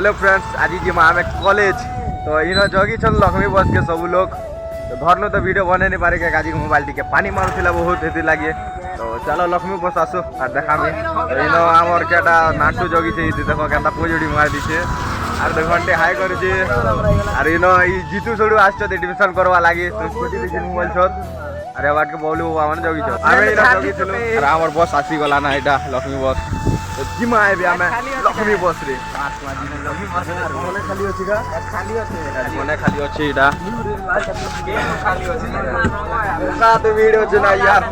hello friends, आज जिमा आम कॉलेज तो इन जगी छन लक्ष्मी बस के सब लोग तो धरनु तो वीडियो बने नहीं पारे के गाजी मोबाइल टिके पानी मारुथिला बहुत हेती लागे तो चलो लक्ष्मी बस आसो और देखामी तो इन आमर केटा नाटू जगी छे देखो केता पोजडी मार दिछे और दो घंटे हाई कर छे और इन ई जीतू छोडू आछो एडमिशन करवा लागे तो स्कूटी लेके मोबाइल छत अरे बाट के बोलू बाबा मन जगी छ आमे इना जगी छलो और आमर बस आसी गला ना एटा लक्ष्मी बस तो जिमा आबे आमे लक्ष्मी बस रे लक्ष्मी बस मोने खाली अछि का खाली अछि मोने खाली अछि एटा खाली अछि का तो वीडियो छ ना यार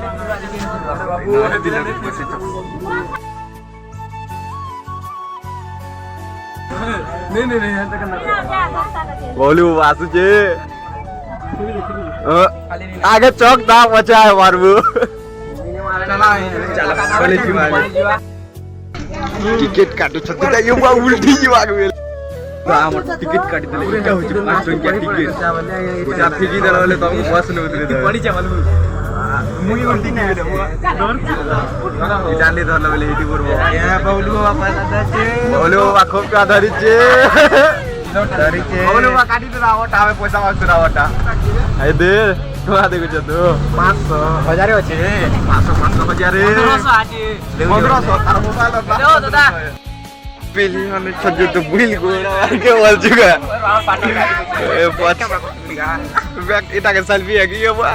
बाबू दिल में खुशी नहीं ऐसा करना बोलू वासु जे आगे चौक दा बचा है मारबू चला चला टिकट काटू छत यो बा उल्टी जीवा गेल हम टिकट काटी देले क्या होछ 500 रुपया टिकट पूरा फिजी देले बोले तो बस न उतरे दे पड़ी चावल मुई उल्टी नहीं दे जाने धरले बोले हिटी करबो या बोलू बाबा दादा छे बोलू बाबा खूब का धरी छे बोलू बाबा काटी दे आवटा हमें पैसा मांग दे आवटा आइ दे तो आ देखो तो 500 हजार अछि 500 हजार 1500 आजी 1500 तार मोबाइल लो दादा पेली माने छजे तो बिल गोड़ा के बोल जुगा ए पछ बैक इटा के सेल्फी है कि ये बा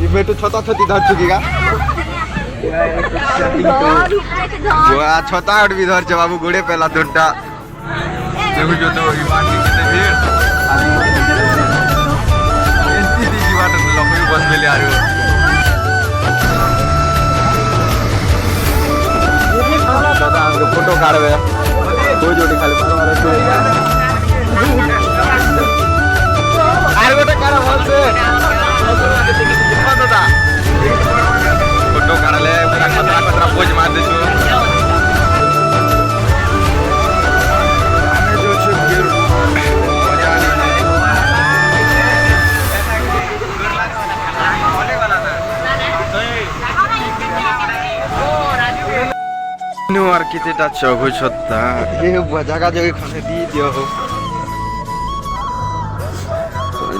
ये बेटो छोटा छोटी धर चुकीगा वाह छोटा और भी धर छ बाबू गोड़े पहला दोटा देखो जो तो ई बात कितने भीड़ एसटी की बात लखमी बस में ले आ रहे हो दादा हमको फोटो काढ़वे दो जोड़ी खाली मारो तो आर गोटे काढ़ बोल से दादा फोटो काढ़ले पूरा खतरा पोज मार दे छु हमें जो छु गिर मजा नहीं नो আর কিতেটা চগু ছত্তা এ জায়গা জগি খনে দি দিও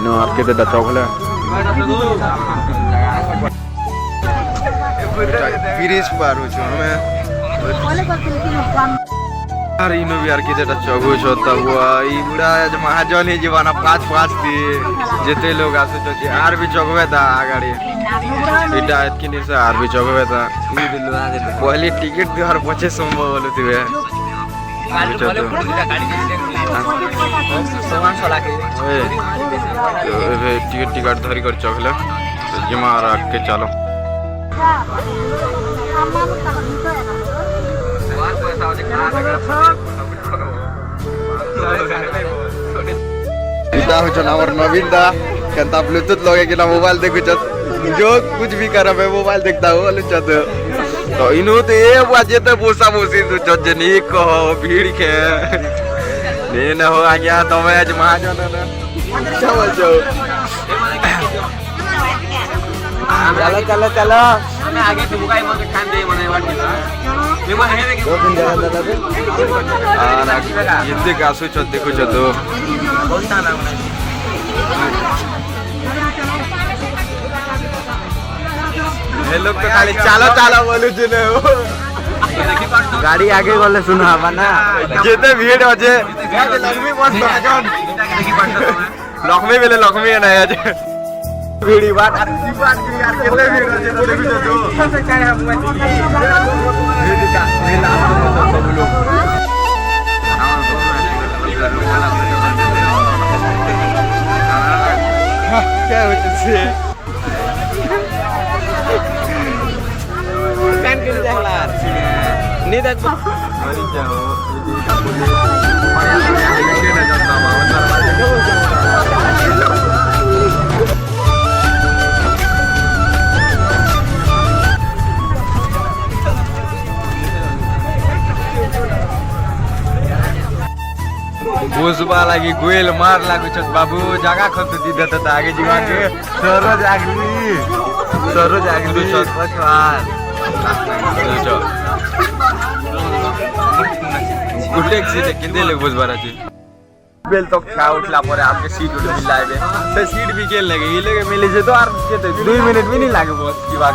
নো আর কিতেটা চগলে ব্রিজ পার হছো আমি আর ইনো भी আর কিতেটা চগু ছত্তা हुआ ई बुढ़ा महाजन ही जीवाना 5 दिए जेते लोग आसे तो आर भी चगवे दा आगाड़ी इटा एतकिनी से आर भी चगवे दा ई दिलवा दे पहले टिकट दे हर 25 बोलतिवे सामान सला के ए टिकट धरी कर चगले जिमा रख के चलो इता हो चना और नवीन दा केंता ब्लूटूथ लगे के ना मोबाइल देखु छ जो कुछ भी करबे मोबाइल देखता हो ले छ तो इनु तो ए बाजे तो बोसा बोसी तो जजनी को भीड़ के ने न हो आज्ञा तो मैं आज महाजन न चल चल चलो चलो चलो मैं आगे तो बुकाई मत खान दे मने वाटी मैं मने है दो दिन जगह दादा आ ये का सुच देखो छ तो बोलता ना ये लोग तो खाली चलो चलो बोलू जने गाड़ी आगे गले सुना बना जेते भीड़ होजे लक्ष्मी बस आगन लक्ष्मी बेले लक्ष्मी ना आज भीड़ी बात अच्छी बात की यार केले भीड़ होजे तो देखो तो से काय हम भीड़ का मेला सब लोग क्या होचे से kan ke jalan ni dah mari jauh jadi tak boleh ini dah jam sama बुझबा लागि गोयल मार लागु छ बाबू जगह खत दी देता त आगे जीवा के सरोज आगली छ पछवार गुटे सीट केते लोग बुझबार अछि बेल तो खा उठला पर आपके सीट उठ मिल लाइबे से सीट भी केल लगे ये लगे मिले से तो आर केते 2 मिनट भी नहीं लागे बस की बात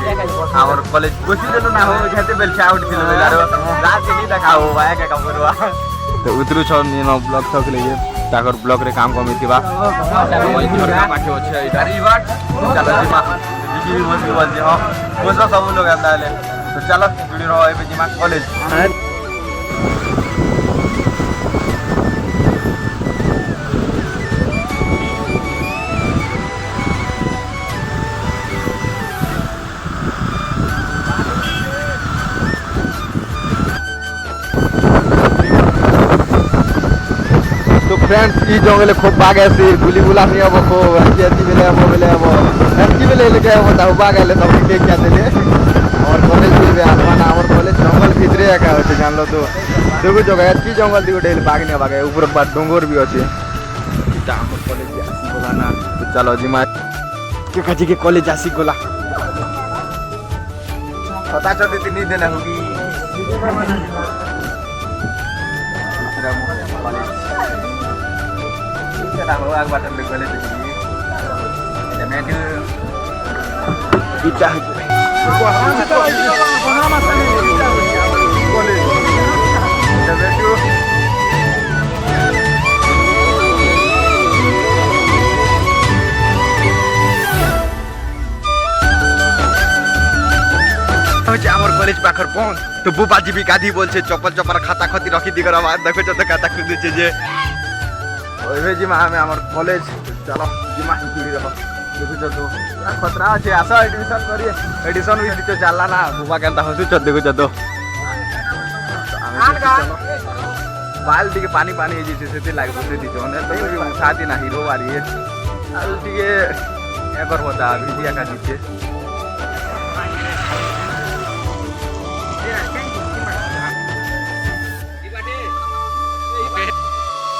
हमर कॉलेज बसी देलो ना हो जेते बेल खा उठ मिल बेलारो रात के नहीं देखा हो भाई के कमरवा तो उतरु छ नो ब्लॉक तक लिए ताकर ब्लॉक रे काम कमी थिबा झरका पाखे अछि इटा रिवार्ड चलो जिमा बिकी भी मत बोल जे हो कोसा सब लोग आता है तो चलो जुड़ी रहो ए जिमा कॉलेज फ्रेंड्स ई जंगले खूब बाग ऐसी गुली गुला नहीं अब को हंसी बेले अब हंसी बेले लेके अब ताऊ बाग आले सब के क्या देले और कॉलेज भी आसमान और कॉलेज जंगल भीतरे का होते जान लो तो देखो जगह की जंगल दिगो डेल बाग नहीं बाग ऊपर बात डोंगर भी होते इटा हमर कॉलेज आसी बोला ना तो चलो जी मा के काजी के कॉलेज आसी गोला पता चलती नहीं देना होगी kita tahu aku baca beli beli begini dan itu tidak আমার কলেজ পাখর পৌঁছ তো বুবাজি भी गाधी बोल छे चप्पल चप्पल खाता खती रखी दी कर देखो तो खाता खुद छे जे ओइबे जिमा हमें हमर कॉलेज चलो जिमा जुड़ी रहो देखो तो खतरा छे आसा एडमिशन करिए एडमिशन भी तो चलला ना बुबा केनता हसु छ देखो तो बाल्टी के पानी पानी हे जे से लाग बसे दी जोने तो साथी ना हीरो वाली है आलटी के एकर होता भिजिया का नीचे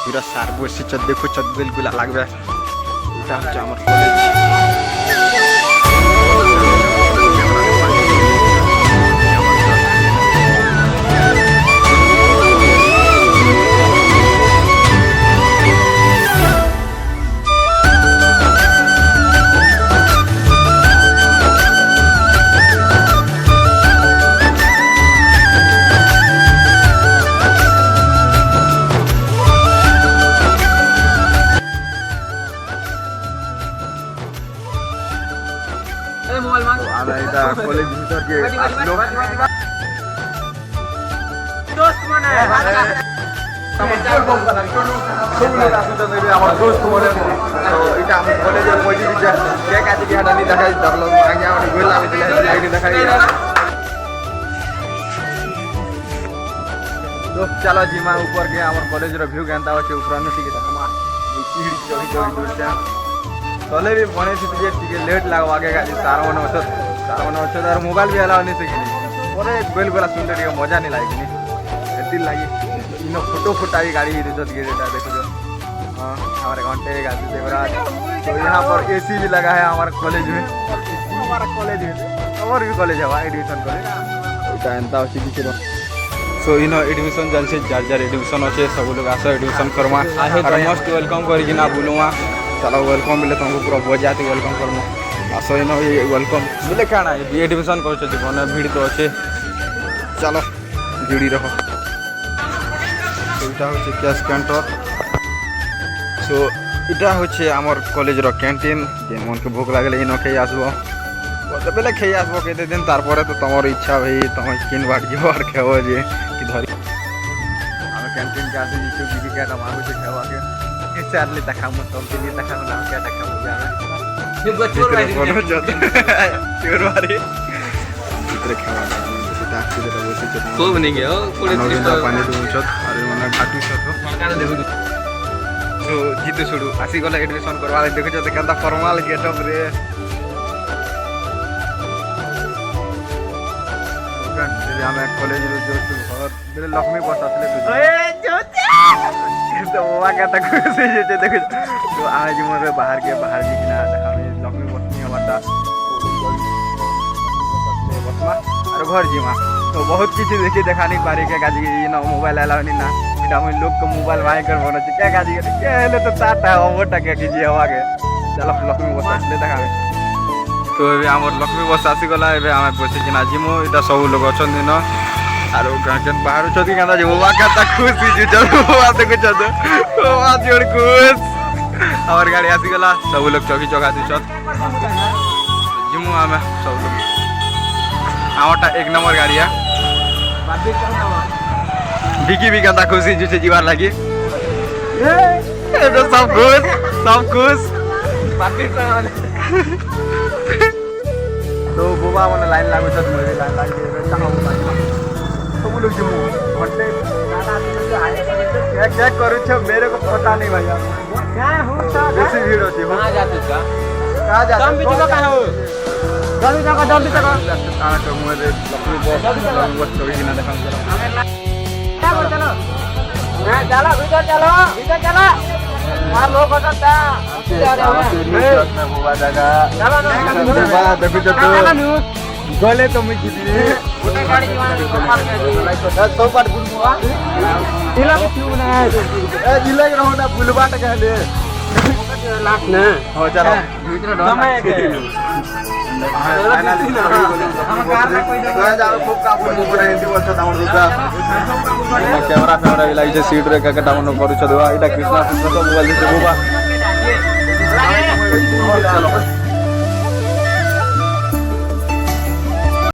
पूरा सार बसी छ देखो छ बिल्कुल लागबे इटा हम हमर कॉलेज कॉलेज भीतर के लोग दोस्त माने আমার दोस्त মনে তো এটা আমি কলেজের পয়সা দিতে কে কাছে কি হাঁটানি দেখাই ধরলো আগে আমি গেলাম আমি দিলে দেখাই তো চলো জিমা ऊपर के আমার কলেজের ভিউ কেনতা আছে ऊपर ने ठीक देखमा सीढ़ी चढ़ी चढ़ी दूरचा तले भी बने थी जे ठीक लेट लागो आगे गाड़ी सारा मन अच्छा तार मोबाइल भी अलाउ नहीं सके ओरे बेल बेला सुनते टिके मजा नहीं लागे नहीं एती लागी इनो फोटो फुटाई गाड़ी रिजत के डेटा देखो जो हां हमारे घंटे गाड़ी देवराज तो यहां पर एसी भी लगा है हमारे कॉलेज में हमारा कॉलेज है और भी कॉलेज है एडमिशन कॉलेज तो एंता होची बिचरो सो इनो एडमिशन जल से जार जार एडमिशन होचे सब लोग आसो एडमिशन करवा और मस्त वेलकम करी कि ना बोलुवा चलो वेलकम मिले तुमको पूरा बजाते वेलकम करमो आसो इनो ये वेलकम मिले काना ये एडमिशन कर छ कोन भीड़ तो আছে चलो जुड़ी रहो এটা হচ্ছে ক্যাশ কাউন্টার সো এটা হচ্ছে আমার কলেজের ক্যান্টিন যে মনকে ভোক লাগলে ইনো খেয়ে আসবো কত বেলা খেয়ে আসবো কেতে দিন তারপরে তো তোমার ইচ্ছা ভাই তুমি কিনবা যাও আর খাও যে কি ধরি আমি ক্যান্টিন কে আসি কিছু বিকি কেটা মাগুছে খাওয়াকে চারলে দেখা মত তুমি নিয়ে দেখা না কে দেখা মত যাবে ये बच्चों वाली चोर वाली इतरे खावा सेटा आखिरे बसी छ खूब नहीं गयो कोडे पानी दुछत अरे मना घाटू छ तो मरकाने देखु तो जीते छोडू आसी गला एडमिशन करवा देखु छ त केनता फॉर्मल गेटअप रे हमें कॉलेज रो जो घर मेरे लक्ष्मी बस आसले तो ए जोते तो वो कहता खुशी जे देखो तो आज मोरे बाहर के बाहर दिखना हमें लक्ष्मी बस नहीं हमारा बसमा और घर जीमा तो बहुत किसी देखी देखा नहीं पारी के गाजी ये ना मोबाइल अलाउ नहीं ना इटा हम लोग को मोबाइल वाई कर बोलो क्या गाजी के ले तो ताता है वो टके कीजिए हवा के चलो लक्ष्मी बस ले देखा तो ए हमर लक्ष्मी बस आसी गला ए हम बसी कि ना जिमो इटा सब लोग अछन दिन आरो गांजन बाहर छति कांदा जे बाबा का खुशी जी चलो बाबा देखो चलो बाबा जोड़ खुश हमार गाड़ी आसी गला सब लोग चौकी चौका दिछत जिमो हम सब लोग आमटा एक नंबर गाड़ी है बिकी भी कहता खुशी जुसे जीवार लगी तो सब खुश तो बुबा मैंने लाइन लागू छ मेरे लाइन लाग के चाहू सब लोग जो घंटे क्या करू छ मेरे को पता नहीं भैया क्या हो ऐसी भीड़ होती हो कहां जाते का कहां जाते तुम भी कहां हो जल्दी तक आना तो मुझे लक्ष्मी बस चोरी ना देखा चलो चलो भीतर चलो वहां लोग होता बुआ जागा चलो ना देखो तो गले तो मैं कितनी गाड़ी सौ बार बुलवा इला के क्यों ना ए इला के रहना बुलवा त कहले लाख ना हो चलो भीतर समय के कैमरा फैमरा भी लगी सीट रे कटा मन करू छ देवा इटा कृष्णा सुंदर मोबाइल से बुबा